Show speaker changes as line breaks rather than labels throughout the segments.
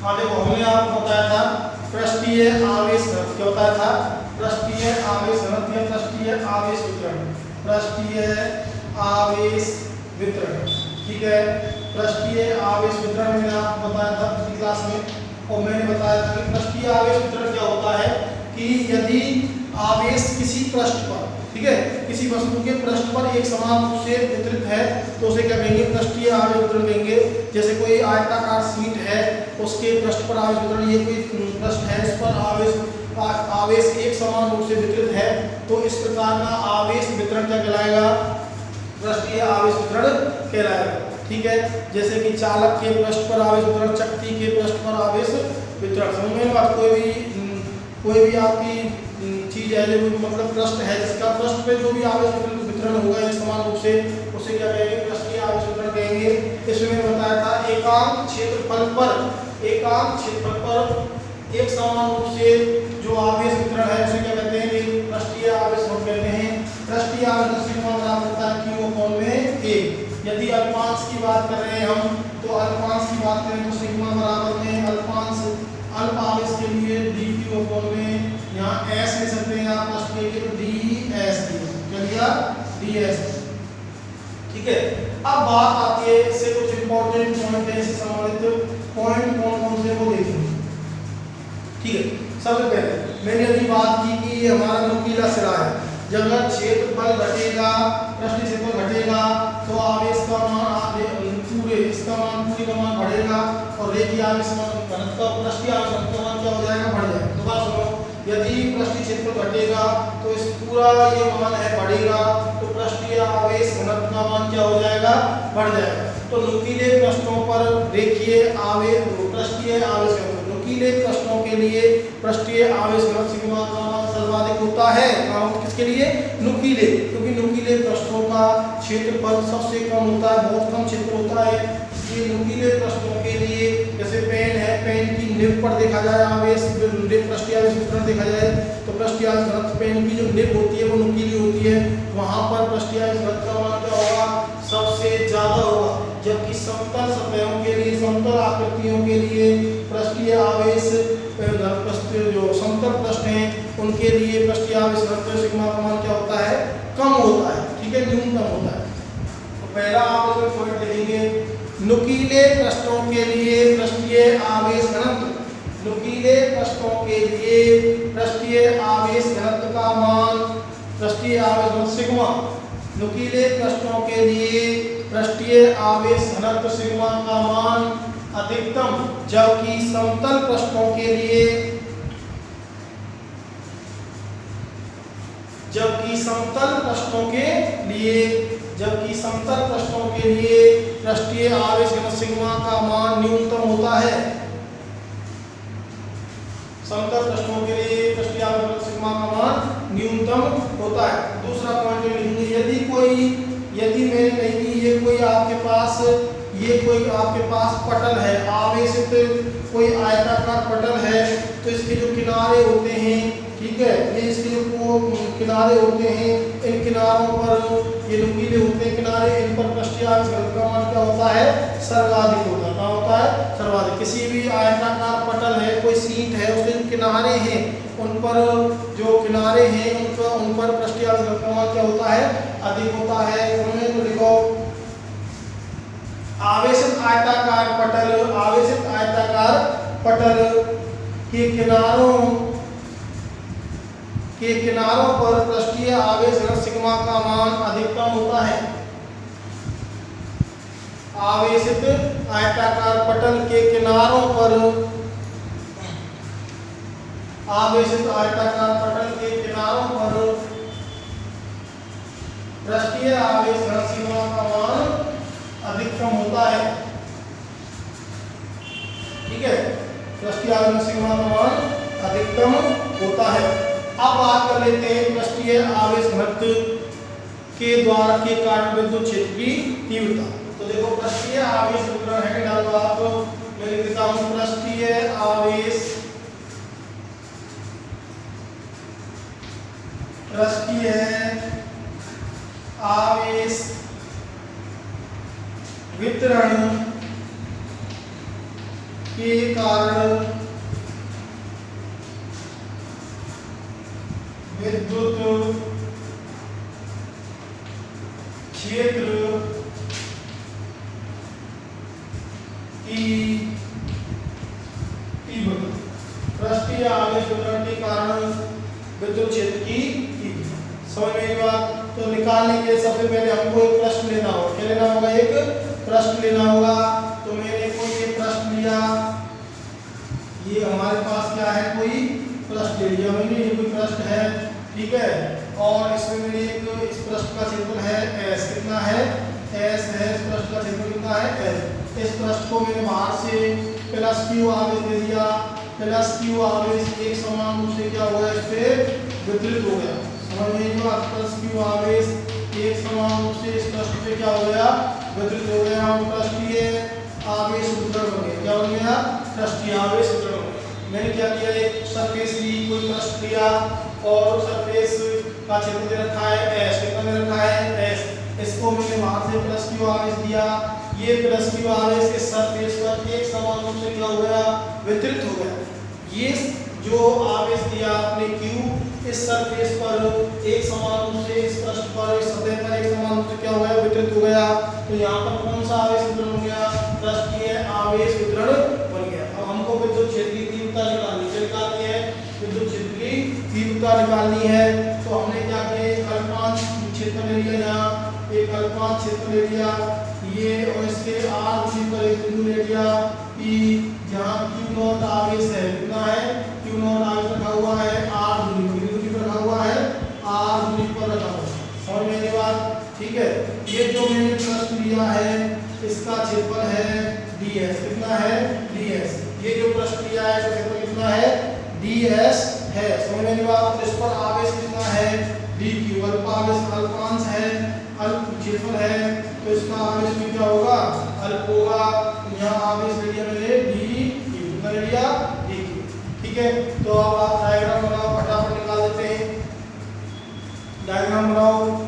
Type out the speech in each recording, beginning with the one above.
हाँ देखो हमने आपको बताया था पृष्ठीय आवेश घनत्व क्या बताया था, पृष्ठीय आवेश घनत्व या पृष्ठीय आवेश वितरण, पृष्ठीय आवेश वितरण, ठीक है। पृष्ठीय आवेश वितरण मैंने आपको बताया था पिछली क्लास में, और मैंने बताया था कि पृष्ठीय आवेश वितरण क्या होता है कि यदि आवेश किसी पृष्ठ पर, ठीक है, किसी वस्तु के पृष्ठ पर एक समान रूप से वितरित है तो उसे क्या कहेंगे, पृष्ठीय आवेश वितरण कहेंगे। जैसे कोई आयताकार शीट है, उसके पृष्ठ पर आवेश वितरण, ये कोई पृष्ठ है, इस पर आवेश एक समान रूप से वितरित है, तो इस प्रकार का आवेश वितरण क्या कहलाएगा, पृष्ठीय आवेश वितरण कहलाएगा, ठीक है। जैसे कि चालक के पृष्ठ पर आवेश वितरण, चक्की के पृष्ठ पर आवेश वितरण। समझ में बात, कोई भी आपकी चीज है जो मतलब पृष्ठ है, जिसका पृष्ठ पे जो भी आवेश वितरण होगा एक समान रूप से, उसे क्या कहेंगे, पृष्ठीय आवेश वितरण कहेंगे। इसमें मैंने बताया था एकांक क्षेत्रफल पर एक समान रूप से जो आवेश वितरण है उसे क्या कहते हैं, पृष्ठीय आवेश घनत्व कहते हैं। पृष्ठीय आवेश घनत्व सिग्मा बराबर होता है Q/A। यदि अल्पांश की बात कर रहे हैं हम, तो अल्पांश की बात करें तो सिग्मा बराबर में अल्पांश अल्प आवेश के लिए dQ/, यहाँ S ले सकते हैं आप पृष्ठ के लिए, तो ds क्या लिया, ds, ठीक है। अब बात आती है, इससे कुछ इंपॉर्टेंट पॉइंट है, इससे संबंधित पॉइंट कौन कौन से वो देखेंगे, ठीक है। सबसे पहले मैंने अभी बात की कि ये हमारा नुकीला सिरा है, जब अगर क्षेत्रफल घटेगा, पृष्ठ क्षेत्रफल घटेगा तो आवेश का मान इसका मान पूरी का मान बढ़ेगा, और रेखीय आवेश घनत्व पृष्ठीय आवेश घनत्व का मान क्या हो जाएगा, बढ़ जाएगा। तो बात सुनो, यदि पृष्ठीय क्षेत्रफल घटेगा तो इस पूरा ये मान है बढ़ेगा, तो पृष्ठीय आवेश घनत्व का मान क्या हो जाएगा, बढ़ जाएगा। तो नुकीले पृष्ठों पर रेखीय आवेश पृष्ठीय आवेश घनत्व, नुकीले पृष्ठों के लिए पृष्ठीय आवेश घनत्व सिग्मा का मान सर्वाधिक होता है। किसके लिए, नुकीले, क्योंकि नुकीले पृष्ठों का क्षेत्रफल सबसे कम होता है, बहुत कम क्षेत्र होता है। ये नुकीले पृष्ठों के लिए, जैसे पेन है, पेन की निब पर देखा जाए आवेश, पृष्ठीय आवेश वितरण देखा जाए तो पृष्ठीय आवेश घनत्व पेन की जो निब होती है वो नुकीली होती है, वहां पर पृष्ठीय आवेश घनत्व का मान क्या होगा, सबसे ज्यादा होगा। जबकि समतल सतहों के लिए, समतल आकृतियों के लिए पृष्ठीय आवेश जो समतल पृष्ठ हैं उनके लिए पृष्ठीय आवेश घनत्व सिग्मा का मान क्या होता है, कम होता है, ठीक है, न्यूनतम होता है। तो पहला आप इसमें पॉइंट लिखेंगे, नुकीले पृष्ठों के लिए पृष्ठीय आवेश घनत्व, नुकीले पृष्ठों के लिए पृष्ठीय आवेश घनत्व का मान, पृष्ठीय आवेश घनत्व सिग्मा, नुकीले पृष्ठों के लिए पृष्ठीय आवेश घनत्व सिग्मा का मान अधिकतम, जबकि समतल पृष्ठों के लिए, जबकि समतल पृष्ठों के लिए पृष्ठीय आवेश घनत्व सिग्मा का मान न्यूनतम होता है। समतल पृष्ठों के लिए पृष्ठीय आवेश घनत्व सिग्मा का मान न्यूनतम होता है। दूसरा पॉइंट लिखेंगे, यदि मैंने कही कि ये कोई आपके पास पटल है, आवेशित कोई आयताकार पटल है, तो इसके जो किनारे होते हैं, ठीक है, ये इसके जो किनारे होते हैं, इन किनारों पर ये नुकीले होते हैं किनारे, इन पर पृष्ठीय आवेश घनत्व का मान क्या होता है, सर्वाधिक होता है। क्या होता है, सर्वाधिक। किसी भी आयताकार पटल है, कोई शीट है, उसके जो किनारे हैं, उन पर उन पर पृष्ठीय आवेश घनत्व का मान क्या होता है, अधिक होता है। तो लिखो, आवेशित आयताकार पटल के किनारों पर पृष्ठीय आवेश घनत्व सिग्मा का मान अधिकतम होता है। आवेशित आयताकार पटल के किनारों पर पृष्ठीय आवेश घनत्व सिग्मा का मान अधिकतम होता है, ठीक है, पृष्ठीय आवेश घनत्व सिग्मा का मान अधिकतम होता है। अब बात कर लेते हैं पृष्ठीय आवेश घनत्व के द्वारा के कारण विद्युत क्षेत्र की तीव्रता। तो देखो, पृष्ठीय आवेश वितरण है, डालो आप, मैं लिख देता हूं पृष्ठीय आवेश वितरण के कारण विद्युत क्षेत्र की तीव्रता, पृष्ठीय आवेश वितरण के कारण विद्युत क्षेत्र की तीव्रता। समझ में आई बात? तो निकालने के लिए सबसे पहले हमको एक प्रश्न लेना होगा। क्या लेना होगा? एक प्रश्न लेना होगा। तो मैंने कोई एक प्रश्न लिया, ये हमारे पास क्या है, कोई प्रश्न ले लिया मैंने, ये कोई प्रश्न है, ठीक है। और इसमें मैंने एक, इस प्रश्न का क्षेत्रफल है S, कितना है? S है। इस प्रश्न का क्षेत्रफल कितना है? S। इस प्रश्न को मैंने बाहर से प्लस Q आवेश दे दिया, प्लस Q आवेश एक समान रूप से क्या हो गया, इस पे वितरित हो गया। समझ में आई बात? प्लस Q आवेश एक समान रूप से इस प्रश्न पे क्या हो गया, वितरित हो गया। हम पृष्ठीय आवेश वितरण हो गया। क्या हो गया? पृष्ठीय आवेश वितरण हो गया। मैंने क्या किया, एक सरफेस ली, कोई पृष्ठ लिया और सरफेस का क्षेत्र दे रखा है S, कितना दे रखा है? S। इसको मैंने वहां से प्लस Q आवेश दिया, ये प्लस Q आवेश इस सरफेस पर एक समान रूप से क्या हो गया, वितरित हो गया। ये जो आवेश दिया आपने Q इस सरफेस पर एक समान रूप से इस पृष्ठ पर, इस सतह पर एक समान रूप से क्या हो गया, वितरित हो गया। तो यहाँ पर कौन सा आवेश वितरण हो गया? पृष्ठीय आवेश वितरण बन गया। अब हमको विद्युत क्षेत्र की तीव्रता निकालनी है, विद्युत क्षेत्र की तीव्रता निकालनी है। तो हमने क्या किया, एक अल्पकांश क्षेत्र ले लिया, यहाँ एक अल्पकांश क्षेत्र ले लिया, ये और इसके R दूरी पर एक बिंदु ले लिया P, जहाँ Q नॉट आवेश है, कितना है? Q नॉट आवेश रखा हुआ है R दूरी पर रखा हुआ है, R दूरी पर रखा हुआ है। समझ में आई बात? ठीक है। ये जो मैंने प्रश्न लिया है इसका क्षेत्रफल है ds, कितना है? ds। ये जो प्रश्न लिया है इसका क्षेत्रफल कितना है? ds है। समझ में आई बात? इस पर आवेश कितना है? dq। अल्प आवेश अल्पांश है, अल्प क्षेत्रफल है, तो इसका आवेश भी क्या होगा? अल्प होगा। यहाँ आवेश ले लिया मैंने dq, कितना ले लिया? dq। ठीक है। तो अब आप डायग्राम बनाओ, फटाफट निकाल देते हैं। डायग्राम बनाओ।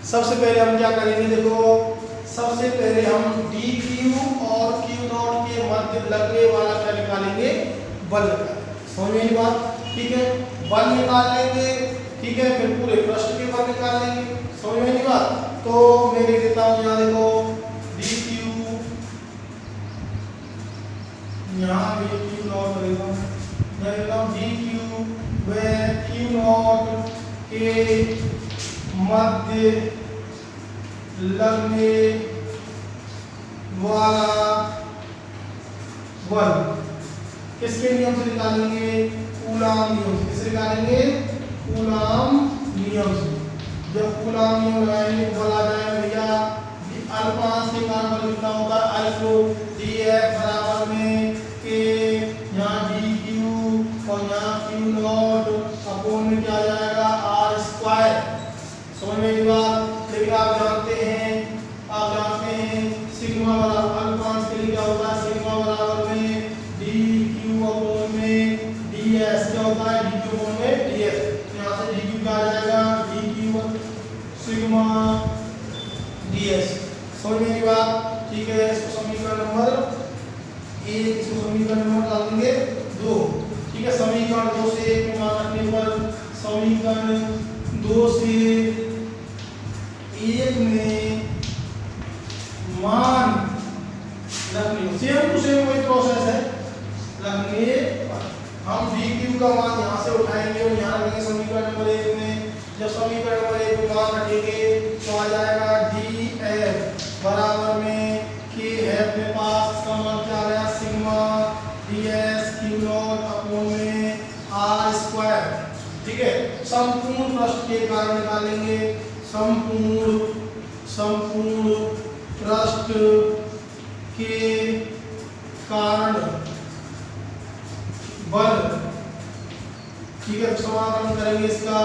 सबसे पहले हम क्या करेंगे, देखो सबसे पहले हम dq और q नॉट के मध्य लगने वाला क्या निकालेंगे? बल निकालेंगे। समझ में आई बात? ठीक है। बल निकाल लेंगे, ठीक है, फिर पूरे पृष्ठ के बल निकाल लेंगे। समझ में आई बात? तो मैं लिख देता हूँ यहाँ, देखो dq, यहाँ भी q नॉट लगेगा, मैं लिखता हूँ dq व q नॉट के मध्य लगने वाला बल किसके नियम से निकालेंगे? कूलाम नियम से। किससे निकालेंगे? कूलाम नियम से। जब कूलाम नियम लगाएंगे बल आ जाएगा भैया, अल्पांश के कारण बल कितना होगा? अल्फ df बराबर में k, यहाँ dq और यहाँ q नॉट अपॉन में क्या आ जाएगा? r square. समझ में आई बात? लेकिन आप जानते हैं सिग्मा बराबर अल्फांश के लिए क्या होता है? सिग्मा बराबर में dq अपॉन में ds। क्या होता है? dq अपॉन में ds। यहाँ से dq क्या आ जाएगा? dq sigma ds। समझ में आई बात? ठीक है। इसको समीकरण नंबर 1, इसको समीकरण नंबर डाल देंगे 2। ठीक है। समीकरण 2 से 1 में मान रखने पर समीकरण 2 से 1 में मान रखने, सेम टू सेम वही प्रोसेस है, रखने पर हम dq का मान यहाँ से उठाएंगे और यहाँ रखेंगे समीकरण नंबर 1 में। जब समीकरण नंबर 1 में मान रखेंगे तो आ जाएगा df बराबर में k है अपने पास, इसका मान क्या आ गया? Sigma ds q not upon में r स्क्वायर। ठीक है। संपूर्ण पृष्ठ के कारण निकालेंगे, संपूर्ण पृष्ठ के कारण बल। ठीक है, समाकलन करेंगे इसका,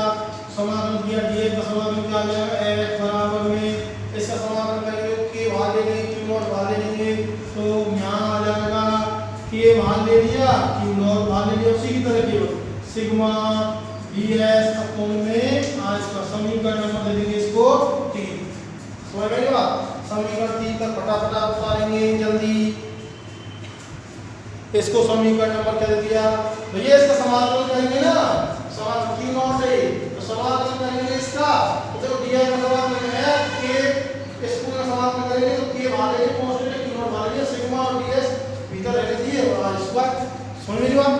समाकलन किया dx का समाकलन क्या आ जाएगा f बराबर में इसका समाकलन करेंगे तो k बाहर ले लेंगे q नॉट बाहर ले लेंगे तो यहाँ आ जाएगा k बाहर ले लिया q नॉट बाहर ले लिया, उसी की तरह केवल सिग्मा ds अपॉन में आज का समीकरण नंबर दे देंगे इसको 3। समझ में बात, समीकरण 3 तक फटाफट उतारेंगे जल्दी। इसको समीकरण नंबर क्या दे दिया भैया, इसका समाकलन करेंगे ना, समाकलन q नॉट है तो समाकलन करेंगे इसका, तो देखो दिया का समाकलन है k, इसको का समाकलन करेंगे तो k बाहर ले कांस्टेंट है q नॉट बाहर ले सिग्मा और ds भीतर रह लेती है और आज इसका समझ में बात।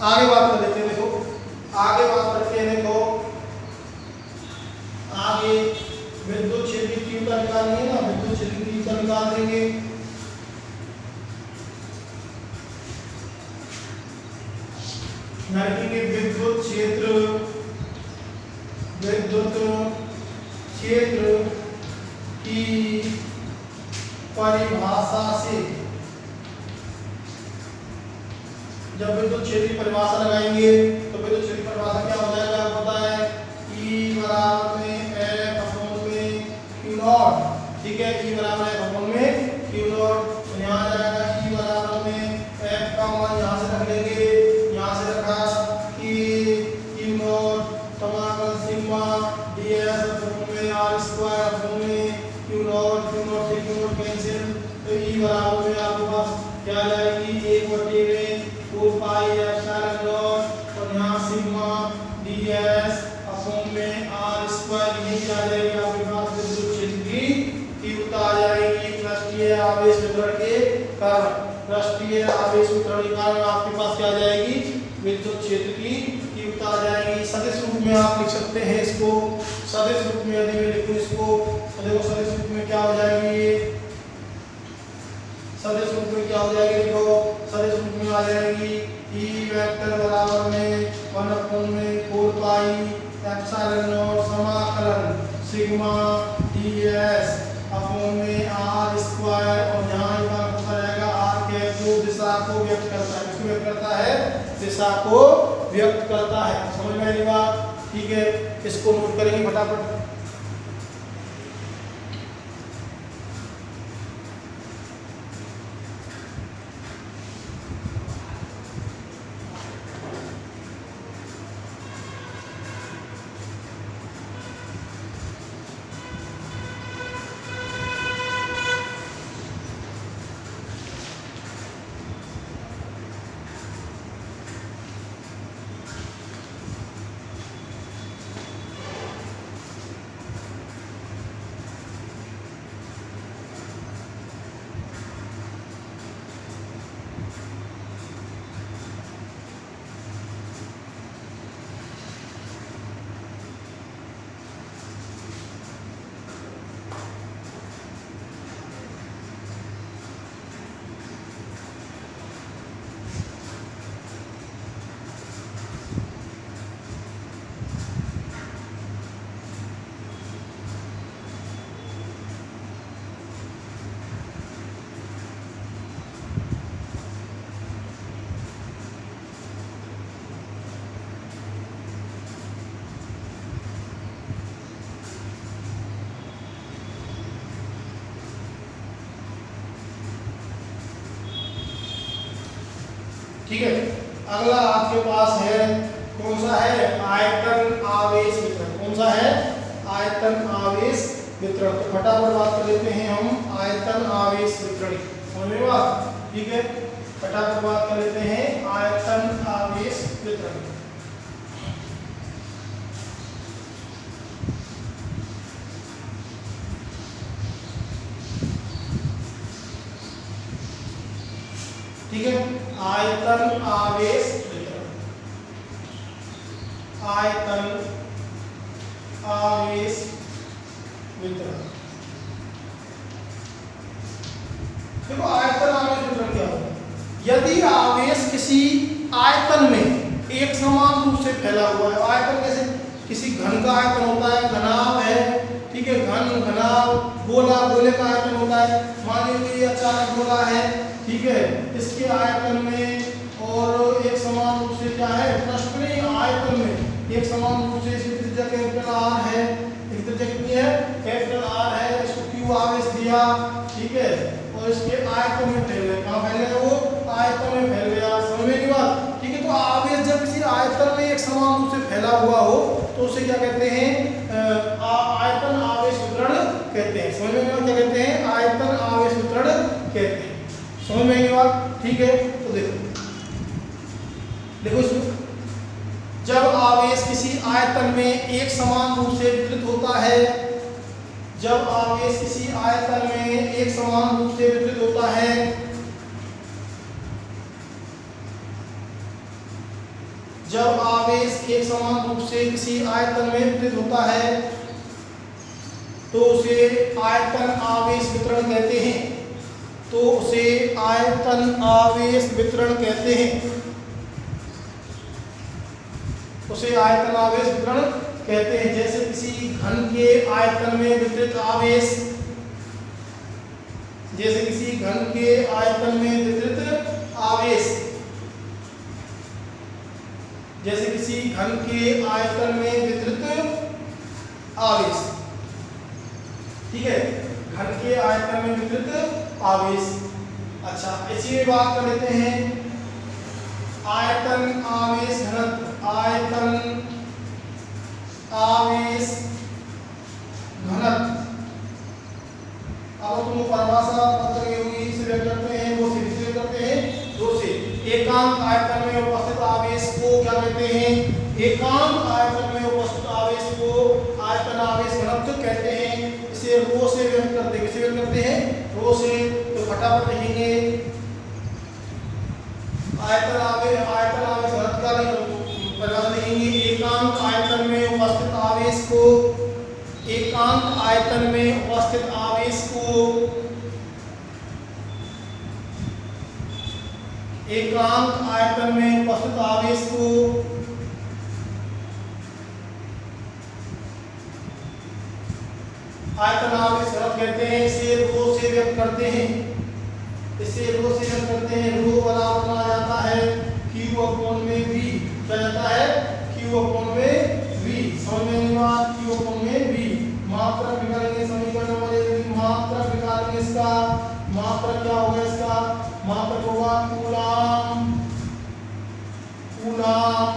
आगे बात कर लेते हैं, देखो आगे बात करते हैं, देखो आगे विद्युत क्षेत्र की तीव्रता निकालनी है ना, विद्युत क्षेत्र की तीव्रता निकाल देंगे। लिखेंगे विद्युत क्षेत्र की परिभाषा से, जब विद्युत क्षेत्र की परिभाषा लगाएंगे तो विद्युत क्षेत्र की परिभाषा क्या हो जाएगा, पता है E बराबर में F अपॉन में Q नॉट। ठीक है, E बराबर है अपॉन में Q नॉट, तो यहाँ आ जाएगा E बराबर में F का मान यहाँ से रख लेंगे, यहाँ से रखा कि Q नॉट समाकलन सिग्मा ds अपॉन में r स्क्वायर अपॉन में Q नॉट से Q नॉट कैंसिल, तो E बराबर में आपके पास क्या आ जाएगी 1/4 पाई एप्सिलॉन नॉट और यहाँ सिग्मा ds अपॉन में r स्क्वायर, ये आ जाएगी आपके पास विद्युत क्षेत्र की तीव्रता आ जाएगी पृष्ठीय आवेश वितरण के कारण। पृष्ठीय आवेश वितरण के कारण आपके पास क्या आ जाएगी, विद्युत क्षेत्र की तीव्रता आ जाएगी। सदिश रूप में आप लिख सकते हैं इसको, सदिश रूप में यदि मैं लिखूं इसको तो देखो सदिश रूप में क्या हो जाएगी, सदिश रूप में क्या हो जाएगी, देखो सदिश रूप में आ जाएगी E वेक्टर बराबर में 1/4 पाई एप्सिलॉन नॉट समाकलन सिग्मा ds अपॉन में r स्क्वायर, और यहाँ का होता रहेगा r के जो दिशा को व्यक्त करता है, किसको व्यक्त करता है, दिशा को व्यक्त करता है। समझ में आई बात। ठीक है, इसको नोट करेंगे फटाफट। ठीक है, अगला आपके पास है कौन सा है, आयतन आवेश वितरण। कौन सा है, आयतन आवेश वितरण। तो फटाफट बात कर लेते हैं हम आयतन आवेश वितरण। समझ में बात। ठीक है, फटाफट बात कर लेते हैं आयतन आवेश वितरण। ठीक है, आयतन आवेश वितरण, आयतन आवेश वितरण। देखो आयतन आवेश यदि आवेश किसी आयतन में एक समान रूप से फैला हुआ है। आयतन कैसे, किसी घन का आयतन होता है, घनाभ है, ठीक है, घन, घनाभ, गोला, गोले का आयतन होता है। मान लीजिए ये अचानक गोला है, ठीक है, इसके आयतन में और एक समान रूप से क्या है, प्रश्न आयतन में एक समान रूप से इसकी त्रिज्या कैपिटल आर है, इसकी त्रिज्या कितनी है, कैपिटल आर है, इसको क्यू आवेश दिया, ठीक है, और इसके आयतन में फैल गया। कहाँ फैल गया, वो आयतन में फैल गया। समझ में की बात, ठीक है। तो आवेश जब किसी आयतन में एक समान रूप से फैला हुआ हो तो उसे क्या कहते हैं, आयतन आवेश वितरण कहते हैं। समझ में क्या कहते हैं, आयतन आवेश वितरण कहते हैं। समझ में की बात, ठीक है। तो देखो इसमें जब आवेश किसी आयतन में एक समान रूप से वितरित होता है, जब आवेश किसी आयतन में एक समान रूप से वितरित होता है, जब आवेश एक समान रूप से किसी आयतन में वितरित होता है तो उसे आयतन आवेश वितरण कहते हैं। तो उसे आयतन आवेश वितरण कहते हैं, उसे आयतन आवेश वितरण कहते हैं। जैसे किसी घन के आयतन में वितरित आवेश, जैसे किसी घन के आयतन में वितरित आवेश, जैसे किसी घन के आयतन में वितरित आवेश, ठीक है, घन के आयतन में वितरित आवेश। अच्छा, इसी में बात कर लेते हैं आयतन आवेश घनत्व, आयतन आवेश घनत्व। अब तुम परिभाषा पत्र की होगी, इसे व्यक्त करते हैं, वो से व्यक्त करते हैं, दो से एकांक आयतन में उपस्थित आवेश को क्या कहते हैं, एकांक आयतन में उपस्थित आवेश को आयतन आवेश घनत्व कहते हैं। इसे रो से व्यक्त करते हैं, किसे व्यक्त करते हैं, रो से। तो फटाफट लिखेंगे आयतन आवेश घनत्व का परिभाषा लिखेंगे, एकांक आयतन में उपस्थित आवेश को, एकांक आयतन में उपस्थित आवेश को, एकांक आयतन में उपस्थित आवेश को आयतन आवेश घनत्व कहते हैं। इसे रो से व्यक्त करते हैं, इसे रो से व्यक्त करते हैं। रो बराबर आ जाता है क्यू अपॉन में v, क्या जाता है, क्यू अपॉन में v। समझ में नहीं बात, क्यू अपॉन में v। मात्रक निकालेंगे, समीकरण नंबर 1 मात्रक निकालेंगे, इसका मात्रक क्या होगा, इसका मात्रक होगा कूलाम, कूलाम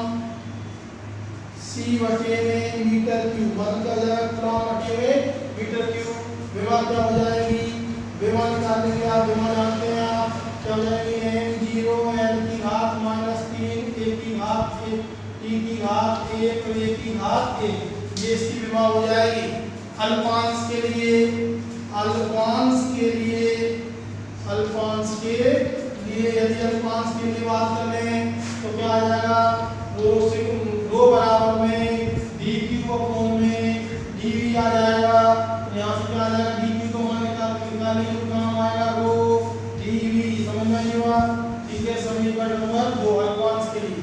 c बटे में मीटर क्यूब, मतलब क्या हो जाएगा, कूलाम बटे में मीटर क्यूब। विभव क्या हो जाएगी, विभव निकालेंगे आप, विभव जानते हैं आप, क्या हो जाएगी, m0 n की घात -3 a की घात t की घात 1 और a की घात 1, ये इसकी विभव हो जाएगी। अल्पांश के लिए, अल्पांश के लिए, अल्पांश के लिए यदि अल्पांश के लिए बात कर लें तो क्या आ जाएगा, रो बराबर में dq अपॉन में dv आ जाएगा। यहाँ से क्या आ जाएगा, dq को मान निकालेंगे तो काम आएगा रो dv। समझ में आई बात, ठीक है। समीकरण नंबर 2 अल्पांश के लिए,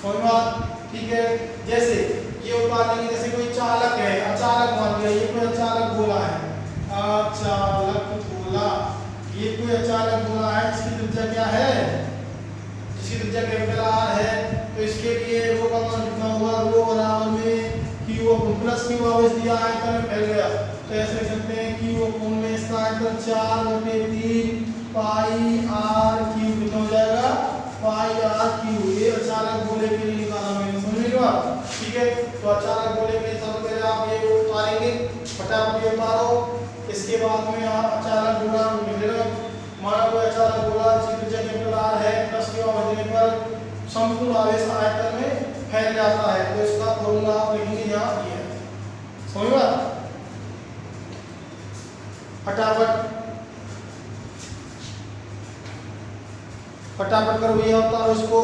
समझ बात, ठीक है। जैसे ये उतार लेंगे, जैसे कोई चालक है, अचालक मान लिया, ये कोई अचालक गोला है, अचालक गोला, ये कोई अचालक गोला है जिसकी त्रिज्या क्या है, जिसकी त्रिज्या कैपिटल आर है। तो इसके लिए रो का मान कितना होगा, रो बराबर में क्यू प्लस क्यू आवेश दिया आयतन में फैल गया, तो ऐसे लिख सकते हैं क्यू अपॉन में इसका आयतन 4/3 पाई आर क्यू, कितना हो जाएगा, पाई आर क्यू। ये अचालक गोले के लिए निकाला मैंने, समझ लो आप, ठीक है। तो अचालक गोले के लिए सबसे पहले आप ये उतारेंगे, फटाफट ये उतारो। इसके बाद में आप अचालक गोला लिख लेना, माना कोई अचालक गोला जिसकी त्रिज्या कैपिटल आर है, प्लस क्यू बदलने पर संपूर्ण आवेश आयतन में फैल जाता है। तो इसका फॉर्मूला आप लिखेंगे यहाँ ये है, समझ बात, फटाफट करो भैया, उतारो इसको।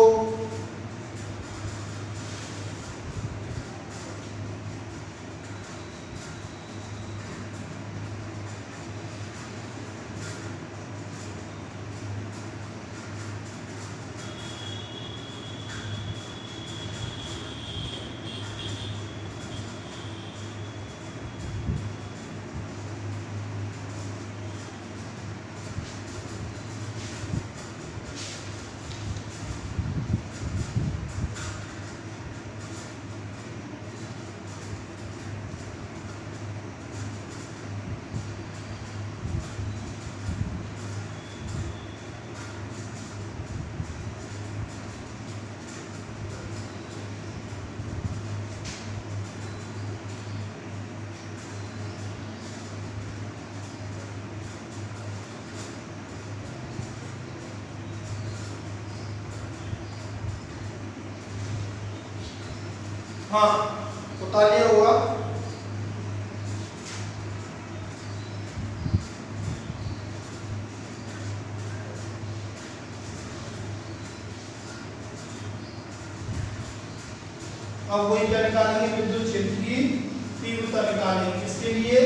हाँ उतार लिया होगा। अब वही क्या निकालेंगे, विद्युत क्षेत्र की तीव्रता निकालेंगे। इसके लिए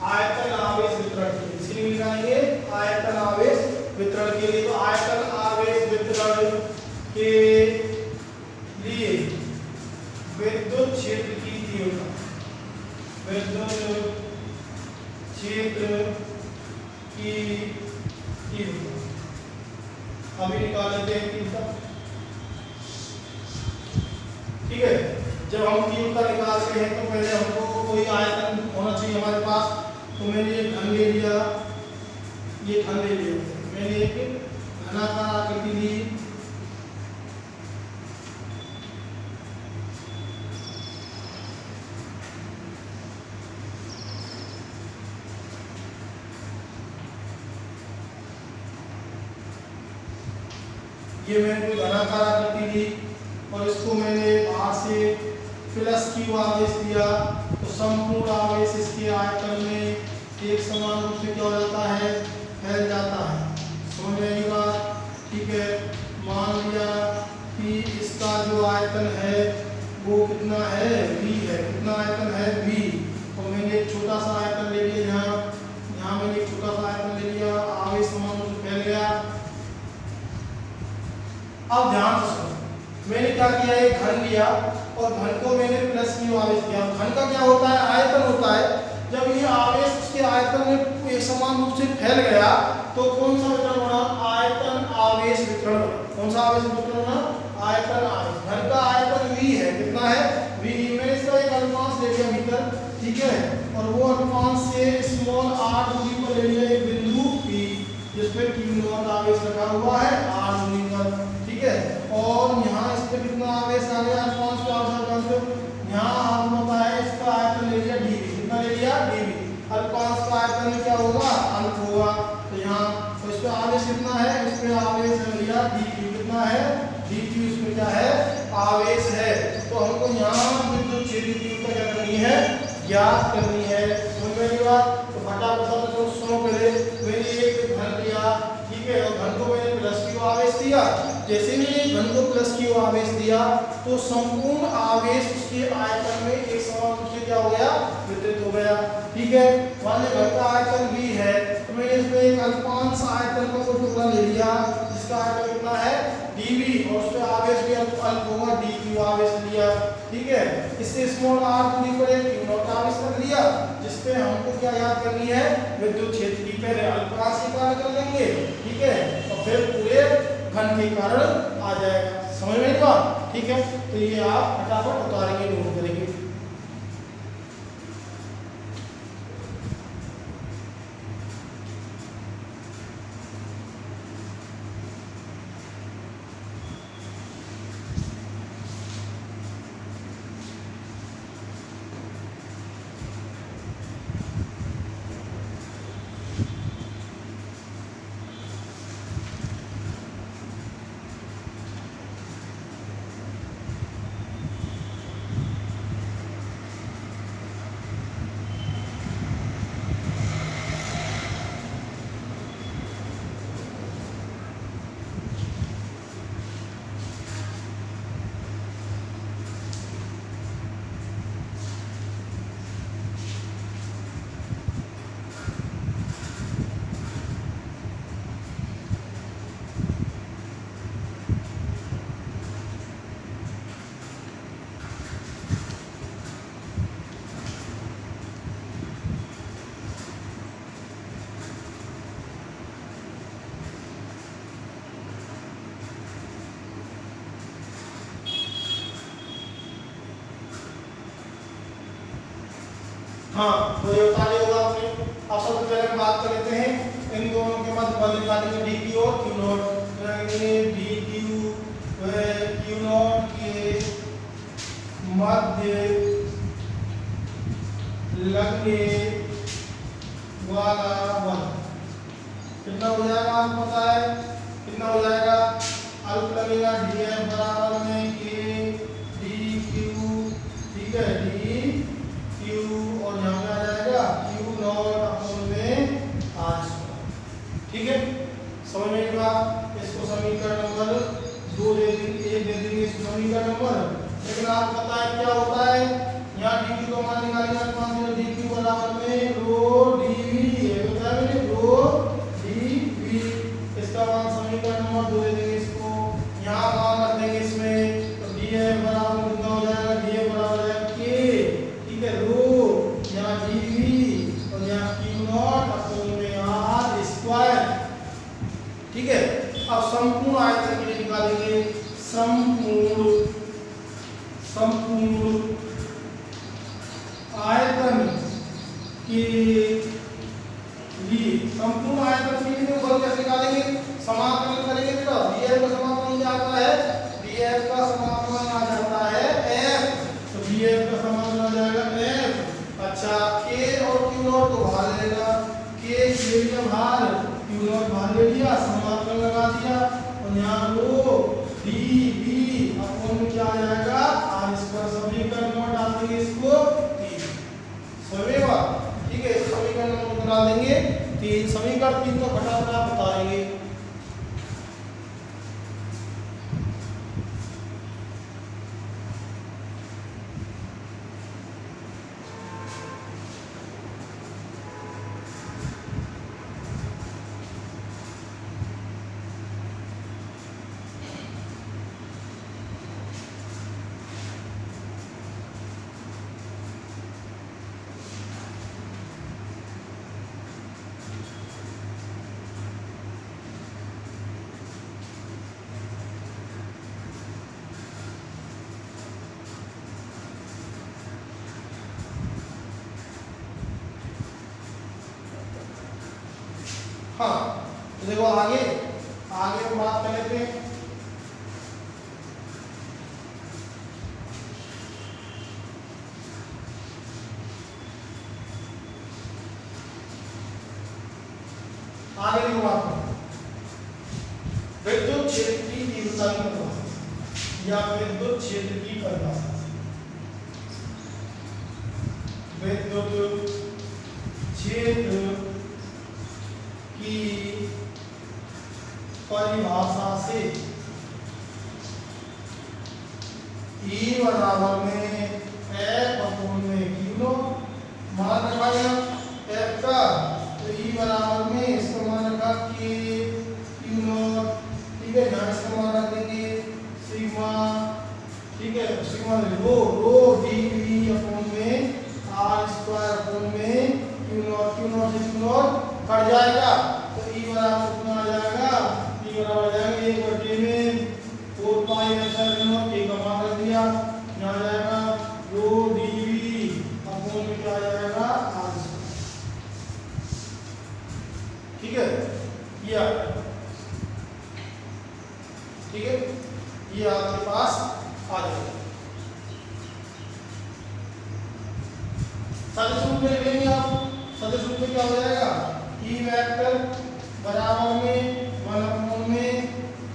आयतन आवेश वितरण के लिए, इसलिए निकालेंगे आयतन आवेश वितरण के लिए। तो आयतन आवेश वितरण के लिए विद्युत क्षेत्र की तीव्रता, विद्युत क्षेत्र की तीव्रता अभी निकाल लेते हैं तीव्रता। ठीक है, जब हम तीव्रता निकालते हैं तो पहले हमको कोई आयतन होना चाहिए हमारे पास। तो मैंने एक घन ले लिया, ये घन ले लिया, मैंने एक घनाकार आकृति ली। ये मैंने कोई घनाकार आकृति ली और इसको मैंने बाहर से प्लस क्यू आवेश दिया। तो संपूर्ण आवेश इसके आयतन में एक समान रूप से क्या हो जाता है, फैल जाता है। समझ में आई बात? ठीक है, मान लिया कि इसका जो आयतन है वो कितना है, v है। कितना आयतन है, v। तो मैंने एक छोटा सा आयतन ले लिया, यहाँ मैंने एक छोटा सा आयतन ले लिया, आवेश समान रूप से फैल गया। अब ध्यान से सुनो, मैंने क्या किया, एक घन लिया और घन को मैंने प्लस क्यू आवेश दिया। घन का क्या होता है, आयतन होता है। जब ये आवेश उसके आयतन में एक समान रूप से फैल गया तो कौन सा वितरण बना, आयतन आवेश वितरण बना। कौन सा आवेश वितरण बना, आयतन आवेश। घन का आयतन v है, कितना है, v। मैंने इसका एक अल्पांश ले लिया भीतर, ठीक है, और वो अल्पांश से स्मॉल r दूरी पर ले लिया एक बिंदु p, जिसपे q नॉट आवेश रखा हुआ है r दूरी पर। ठीक है, और यहाँ इस पे कितना आवेश आ गया, अल्पांश पे आवेश। यहाँ आपको पता है इसका आयतन ले लिया dv। कितना ले लिया, dv। अल्पांश का आयतन में क्या होगा, अल्प होगा। तो यहाँ तो इस पे आवेश कितना है, इस पे आवेश लिया dq। कितना है, dq। इसमें क्या है, आवेश है। तो हमको यहाँ विद्युत क्षेत्र की तीव्रता क्या करनी है, ज्ञात करनी है। समझ में आई बात? तो फटाफट से सुनो पहले। मैंने एक घन लिया, ठीक है, और घन को मैंने प्लस क्यू आवेश दिया। जैसे मैंने घन को प्लस क्यू आवेश दिया तो संपूर्ण आवेश उसके आयतन में एक समान रूप से क्या हो गया, वितरित हो गया। ठीक है, मान लीजिए घन का आयतन v है तो मैंने इसमें एक अल्पांश आयतन का कोई टुकड़ा ले लिया जिसका आयतन कितना है, dv, और उस पे आवेश भी अल्प होगा, dq आवेश लिया। ठीक है, इससे स्मॉल r दूरी पर एक q नॉट आवेश रख लिया, जिसपे हमको क्या याद करनी है, विद्युत क्षेत्र की। पहले अल्पांश की बात कर लेंगे, ठीक है, और फिर पूरे घन के कारण आ जाएगा। समझ में आई बात? ठीक है, तो ये आप फटाफट उतारेंगे, नोट करेंगे। हाँ, तो ये बता लिया होगा आपने। अब सबसे पहले हम बात कर लेते हैं इन दोनों के मध्य बल निकालेंगे, dq और q not. dq q not के मध्य लगने वाला बल कितना हो जाएगा, आपको पता है कितना हो जाएगा, अल्प लगेगा, df बराबर में k dq 2 दे देंगे, 1 दे देंगे इस समीकरण नंबर। लेकिन आपको पता है क्या होता है, यहाँ dq का मान निकालेंगे, मान लो dq बराबर में रो dv है, बताया मैंने रो dv। इसका मान समीकरण नंबर 2 दे देंगे इसको, यहाँ मान रख देंगे इसमें, तो df बराबर कितना हो जाएगा, df बराबर है k, ठीक है, रो यहाँ dv और यहाँ q नॉट अपॉन में r स्क्वायर, ठीक है। अब संपूर्ण आयतन के लिए निकालेंगे, संपूर्ण आयतन के लिए, संपूर्ण आयतन के लिए बल कैसे निकालेंगे, समाकलन करेंगे बेटा। df का समाकलन क्या आता है, df का समाकलन आ जाता है f, तो df का समाकलन आ जाएगा f। अच्छा k और q नॉट को बाहर ले लेना, k ले लिया बाहर, q नॉट बाहर ले लिया, समाकलन लगा दिया और यहाँ रो dv अपॉन में क्या आ जाएगा r स्क्वायर। समीकरण नंबर डाल देंगे इसको 3 सवेवा, ठीक है। समीकरण नंबर डाल देंगे 3, समीकरण 3 को फटाफट आप बताएंगे। हाँ तो देखो आगे हम बात कर लेते हैं। आगे की बात विद्युत क्षेत्र की तीव्रता की परिभाषा या विद्युत क्षेत्र की परिभाषा, विद्युत क्षेत्र की परिभाषा से E बराबर में F अपॉन में Q नॉट, मान रखा गया F का, तो E बराबर में इसका मान रखा K Q नॉट, ठीक है। यहाँ इसका मान रख देंगे सिग्मा, ठीक है, सिग्मा रो dV अपॉन में R स्क्वायर अपॉन में Q नॉट से Q नॉट कट जाएगा, तो E बराबर कितना आ जाएगा, E बराबर आ जाएगा 1/4 में 4 पाई एप्सिलॉन नॉट, K का मान रख दिया, यहाँ आ जाएगा रो dV अपॉन में क्या आ जाएगा R, ठीक है। ये ठीक है, ये आपके पास आ जाएगा। सदिश रूप में लेंगे आप, सदिश रूप में क्या हो जाएगा, E वेक्टर बराबर में 1 अपॉन में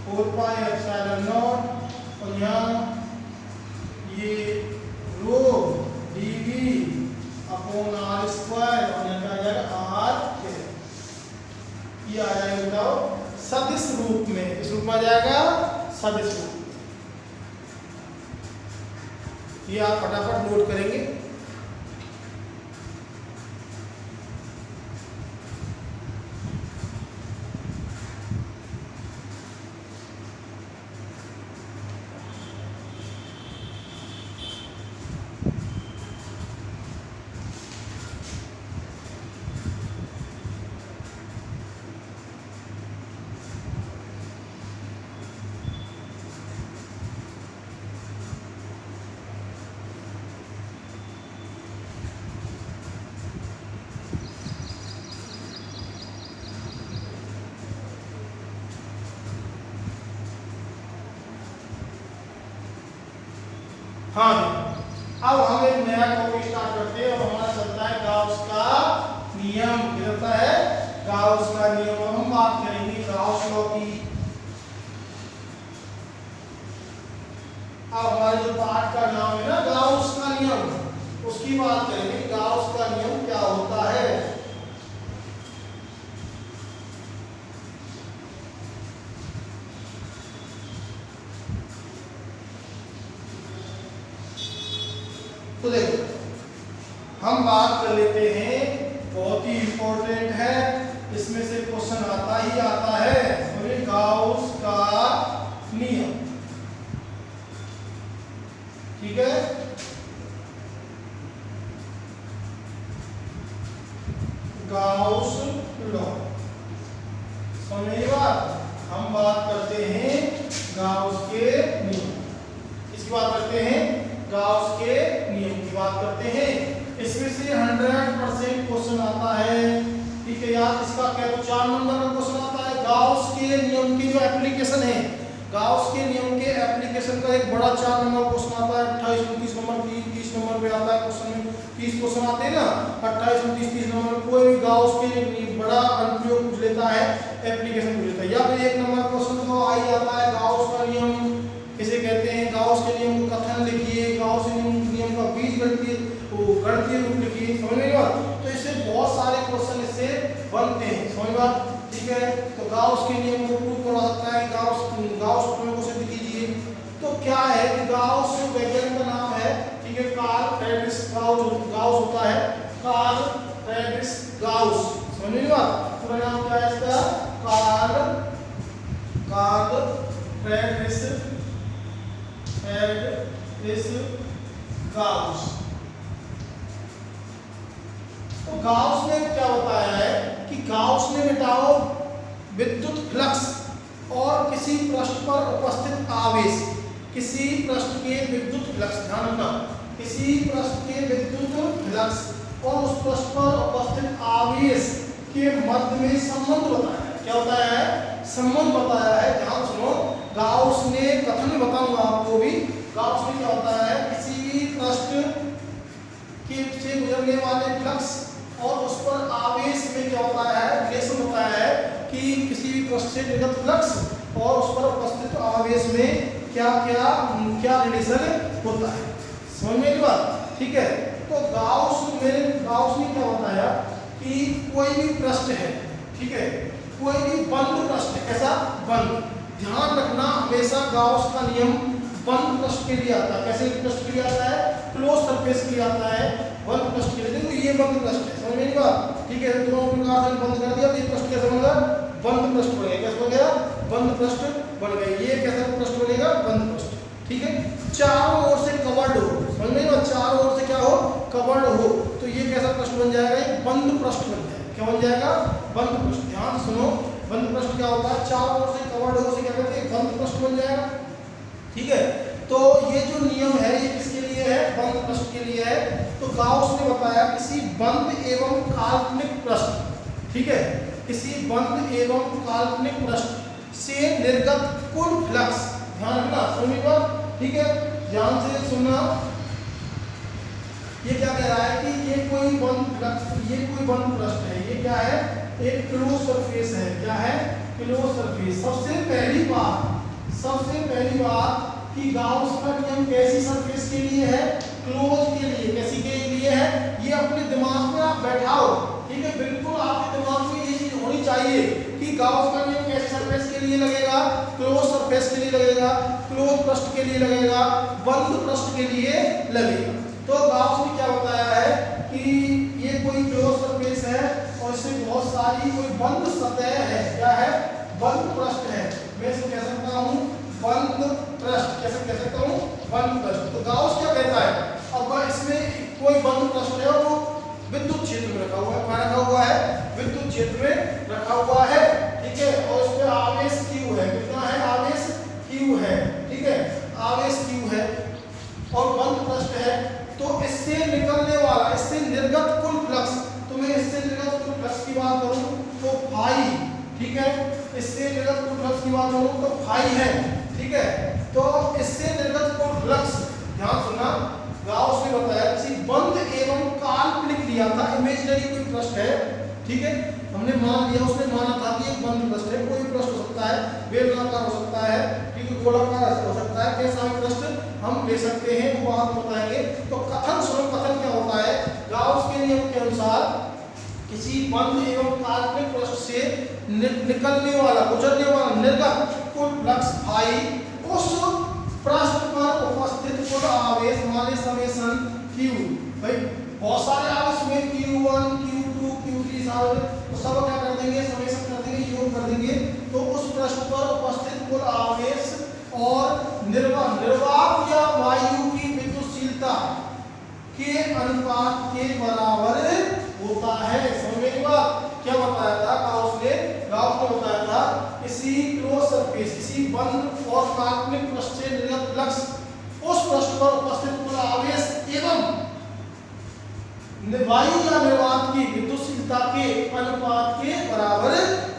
4 पाई एप्सिलॉन नॉट और यहाँ ये रो dV अपॉन R स्क्वायर और यहाँ क्या आ जाएगा R के, ये आ जाएगा बताओ सदिश रूप में, इस रूप में आ जाएगा सदिश रूप। ये आप फटाफट नोट करेंगे। हाँ अब हम एक नया टॉपिक स्टार्ट करते हैं और हमारा चलता है गाउस का नियम। क्या होता है गाउस का नियम। अब हम बात करेंगे गाउस लॉ की। अब हमारे जो पाठ का नाम है ना गाउस का नियम, उसकी बात करेंगे। गाउस का नियम क्या होता है। तो देखो हम बात कर लेते हैं, बहुत ही इंपॉर्टेंट है, इसमें से क्वेश्चन आता ही आता है, गाउस का नियम। ठीक है, गाउस लॉ। समझिए बात, हम बात करते हैं गाउस के नियम। किसकी बात करते हैं? गाउस के नियम की बात करते हैं। इसमें से 100% क्वेश्चन आता है। ठीक है यार, इसका क्या तो 4 नंबर का क्वेश्चन आता है। गाउस के नियम की जो एप्लीकेशन है, गाउस के नियम के एप्लीकेशन का एक बड़ा 4 नंबर क्वेश्चन आता है। 28, 29 नंबर, 30 नंबर पे आता है क्वेश्चन में। 30 क्वेश्चन आते हैं ना, 28, 29, 30 नंबर में कोई भी गाउस के बड़ा अनुप्रयोग पूछ लेता है, एप्लीकेशन पूछ लेता है। या फिर 1 नंबर क्वेश्चन तो आ ही जाता है, गाउस का नियम किसे कहते हैं, गाउस के नियम को कथन लिखिए, गाउस के नियम का बीजगणितीय गणितीय रूप लिखिए। समझ में बात? तो इससे बहुत सारे क्वेश्चन इससे बनते हैं। समझ बात? ठीक है, तो गाउस के नियम को प्रूव करवा सकता है। गाउस प्रमेय को सिद्ध कीजिए। तो क्या है कि गाउस वैज्ञानिक का नाम है, ठीक है, कार्ल फ्रेडरिक गाउस होता है, कार्ल फ्रेडरिक गाउस। समझ में बात? पूरा नाम क्या है इसका? Karl Frederick Gauss. तो गाउस ने क्या बताया है कि गाउस ने बताओ विद्युत फ्लक्स और किसी पृष्ठ पर उपस्थित आवेश, किसी पृष्ठ के विद्युत फ्लक्स, ध्यान रखना, किसी पृष्ठ के विद्युत फ्लक्स और उस पृष्ठ पर उपस्थित आवेश के मध्य में संबंध बताया है। क्या बताया है? संबंध बताया है। ध्यान सुनो, गाउस ने कथन बताऊंगा आपको भी। गाउस ने क्या बताया है, किसी भी पृष्ठ के से गुजरने वाले फ्लक्स और उस पर आवेश में क्या होता है, रिलेशन बताया है कि किसी भी पृष्ठ से निर्गत फ्लक्स और उस पर उपस्थित आवेश में क्या क्या रिलेशन होता है। समझ में बात? ठीक है, तो गाउस ने क्या बताया कि कोई भी पृष्ठ है, ठीक है, कोई भी बंद पृष्ठ है, कैसा बंद, ध्यान रखना हमेशा गाउस का नियम बंद पृष्ठ के लिए आता है। कैसे पृष्ठ के लिए आता है? क्लोज सरफेस के लिए आता है, बंद पृष्ठ के लिए। देखो ये बंद पृष्ठ है, समझ में नहीं बात? ठीक है, दोनों प्रकार से बंद कर दिया, तो ये पृष्ठ कैसा बनेगा? बंद पृष्ठ बनेगा। कैसा बन गया? बंद पृष्ठ बन गया। ये कैसा पृष्ठ बनेगा? बंद पृष्ठ। ठीक है, चारों ओर से कवर्ड हो, समझ में नहीं बात? चारों ओर से क्या हो? कवर्ड हो, तो ये कैसा पृष्ठ बन जाएगा? ये बंद पृष्ठ बन जाएगा। क्या बन जाएगा? बंद पृष्ठ। ध्यान सुनो, बंद पृष्ठ क्या होता है? चारों ओर से कवर्ड हो से क्या कहते हैं? बंद पृष्ठ बन जाएगा। ठीक है, तो ये जो नियम है ये किसके लिए है? बंद पृष्ठ के लिए है। तो गाउस ने बताया किसी बंद एवं काल्पनिक पृष्ठ, ठीक है, किसी बंद एवं काल्पनिक पृष्ठ से निर्गत कुल फ्लक्स, ध्यान रखना, समझिएगा, ठीक है, ध्यान से सुनना। ये क्या कह रहा है कि ये कोई बंद फ्लक्स, ये कोई बंद पृष्ठ है, ये क्या है? एक क्लोज सरफेस है। क्या है? Close surface. सबसे पहली बात कि गाउस का नियम कैसी सरफेस के लिए है? क्लोज के लिए। कैसी के लिए है? ये अपने दिमाग में आप बैठाओ, ठीक है, बिल्कुल आपके दिमाग में ये चीज होनी चाहिए कि गाउस का नियम कैसी सरफेस के लिए लगेगा? क्लोज सरफेस के लिए लगेगा, क्लोज पृष्ठ के लिए लगेगा, बंद पृष्ठ के लिए लगेगा। तो गाउस ने क्या बताया है कि ये कोई क्लोज सरफेस है और इसमें बहुत सारी कोई बंद सतह है। क्या है? बंद पृष्ठ है। मैं इसको कह सकता हूँ बंद पृष्ठ। कैसे कह सकता हूँ? बंद पृष्ठ। तो गाउस क्या कहता है? अब इसमें कोई बंद पृष्ठ है, वो विद्युत क्षेत्र में रखा हुआ है। कहाँ रखा हुआ है? विद्युत क्षेत्र में रखा हुआ है, ठीक है, और इस पे आवेश Q है। कितना है? आवेश Q है, ठीक है, आवेश Q है और बंद पृष्ठ है। तो इससे निकलने वाला, इससे निर्गत कुल फ्लक्स, तो मैं इससे निर्गत कुल फ्लक्स की बात करूं तो फाई, ठीक है, इससे निर्गत कुल फ्लक्स की बात करूं तो फाई है, ठीक है। तो इससे निर्गत कुल फ्लक्स, ध्यान सुनना, गाउस ने बताया किसी बंद एवं काल्पनिक लिया था, इमेजिनरी कोई पृष्ठ है, ठीक है, हमने मान लिया, उसने माना था कि एक बंद पृष्ठ है, कोई पृष्ठ हो सकता है, बेलनाकार हो सकता है, ठीक है, गोलाकार हो सकता है, कैसा भी पृष्ठ हम ले सकते हैं, वो बात बताएंगे। तो कथन सुनो, कथन क्या होता है? गाउस के नियम के अनुसार किसी बंद एवं काल्पनिक पृष्ठ से निकलने वाला, गुजरने वाला निर्गत कुल फ्लक्स फाई उस पृष्ठ पर उपस्थित कुल आवेश माने समेशन Q, भाई बहुत सारे आवेश हुए Q1 Q2 Q3 सारे, तो सब क्या कर देंगे, समेशन कर देंगे, योग कर देंगे। तो उस पृष्ठ पर उपस्थित कुल आवेश और निर्वात या वायु की विद्युतशीलता के अनुपात के बराबर होता है। समझ में बात? क्या बताया था गाउस ने बताया था, किसी क्लोज सरफेस, किसी बंद और काल्पनिक पृष्ठ से निर्गत फ्लक्स उस पृष्ठ पर उपस्थित कुल आवेश एवं वायु या निर्वात की विद्युतशीलता के अनुपात के बराबर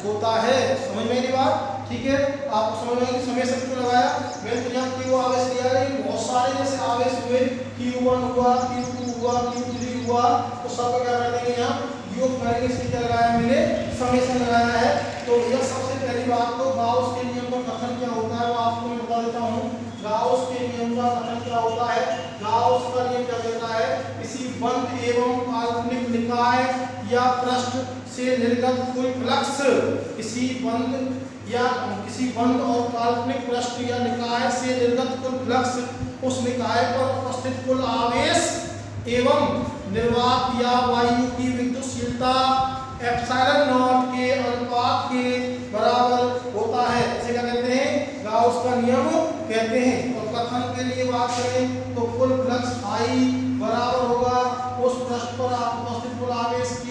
होता है। समझ में नहीं बात? ठीक है, आपको समझ में समेशन क्यों लगाया? मैंने तो यहाँ Q आवेश लिया है, बहुत सारे जैसे आवेश हुए, Q1 हुआ, Q2 हुआ, Q3 हुआ, तो सब क्या कर देंगे यहाँ योग करेंगे। इसलिए क्या लगाया मैंने, समेशन लगाया है। तो यह सबसे पहली बात तो गाउस के नियम का कथन क्या होता है वो आपको मैं बता देता हूँ। गाउस के नियम का कथन क्या होता है? गाउस का नियम क्या कहता है, किसी बंद एवं काल्पनिक निकाय या पृष्ठ से निर्गत कुल फ्लक्स, किसी बंद और काल्पनिक पृष्ठ या निकाय से निर्गत कुल फ्लक्स उस निकाय पर उपस्थित कुल आवेश एवं निर्वात या वायु की विद्युतशीलता एप्सिलॉन नॉट के अनुपात के बराबर होता है। इसे क्या कहते हैं? गाउस का नियम कहते हैं। और कथन के लिए बात करें तो कुल फ्लक्स I बराबर होगा उस पृष्ठ पर उपस्थित कुल आवेश Q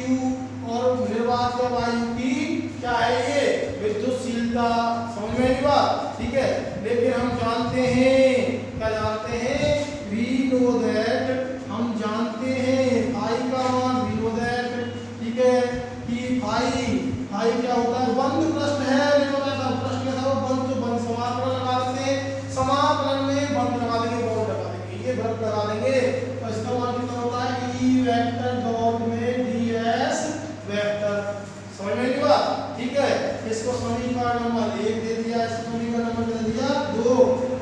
और निर्वात या वायु की क्या है ये विद्युतशीलता। समझ में नहीं बात? ठीक है, लेकिन हम जानते हैं, क्या जानते हैं, वी नो दैट, हम जानते हैं I का मान, वी नो दैट, ठीक है, कि I क्या होता है, बंद पृष्ठ है, पृष्ठ में था वो बंद, तो बंद समाकलन लगा देते हैं, समाकलन में बंद लगा देंगे, बॉन्ड लगा देंगे, ये बंद लगा देंगे। तो इसका मान कितना होता है, E वेक्टर डॉट में ds वेक्टर। समझ में नहीं बात? ठीक है, इसको समीकरण नंबर 1 दे दिया, इसको समीकरण नंबर दे दिया 2।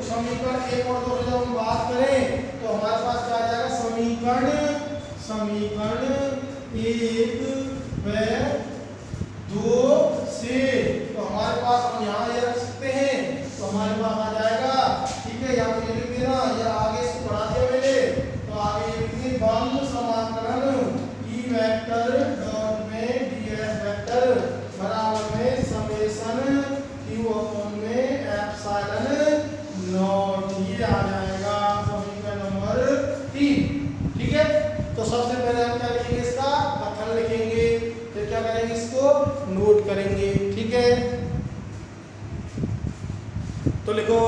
समीकरण 1 और 2 से जब हम बात करें तो हमारे पास क्या आ जाएगा, समीकरण 1 व 2 से, तो हमारे पास हम यहाँ ये रख सकते हैं, तो हमारे पास आ जाएगा, ठीक है, या तो ये लिख देना या आगे से बढ़ा दिया मैंने, तो आगे ये लिख दें बंद समाकलन E वेक्टर डॉट में ds वेक्टर बराबर में समेशन Q अपॉन में एप्सिलॉन नॉट, ये आ जाएगा समीकरण नंबर 3। ठीक है, तो सबसे पहले हम क्या लिखेंगे, इसका कथन लिखेंगे, फिर क्या करेंगे, इसको नोट करेंगे। ठीक है, तो लिखो,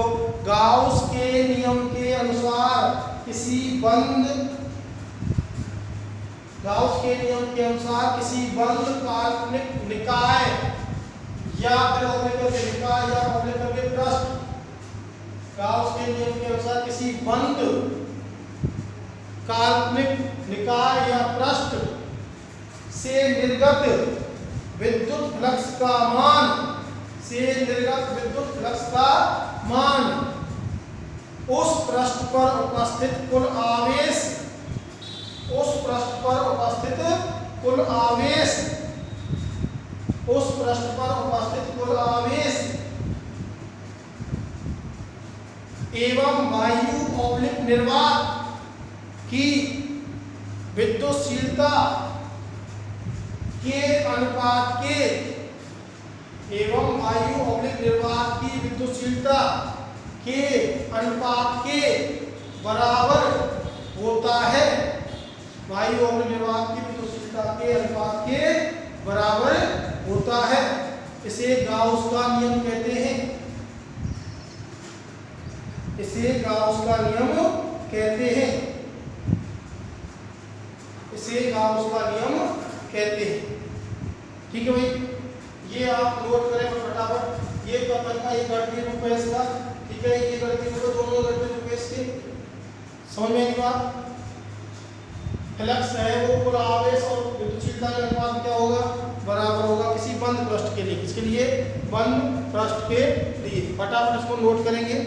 गाउस के नियम के अनुसार किसी बंद काल्पनिक निकाय या पृष्ठ, गाउस के नियम के अनुसार किसी बंद काल्पनिक निकाय या पृष्ठ से निर्गत विद्युत फ्लक्स का मान, उस पृष्ठ पर उपस्थित कुल आवेश एवं वायु ऑब्लिक निर्वात की विद्युतशीलता के अनुपात के बराबर होता है। वायु ऑब्लिक निर्वात की विद्युतशीलता के अनुपात के बराबर होता है। इसे गाउस का नियम कहते हैं। इसे गाउस का नियम कहते हैं। ठीक है भाई, ये आप नोट करें फटाफट। ये कथन का, ये गणितीय रूप है इसका। ठीक है, ये गणितीय रूप है, दोनों गणितीय रूप है इसके। समझ में आई बात? फ्लक्स है वो कुल आवेश और विद्युतशीलता का अनुपात क्या होगा, बराबर होगा किसी बंद पृष्ठ के लिए। किसके लिए? बंद पृष्ठ के लिए। फटाफट इसको नोट करेंगे।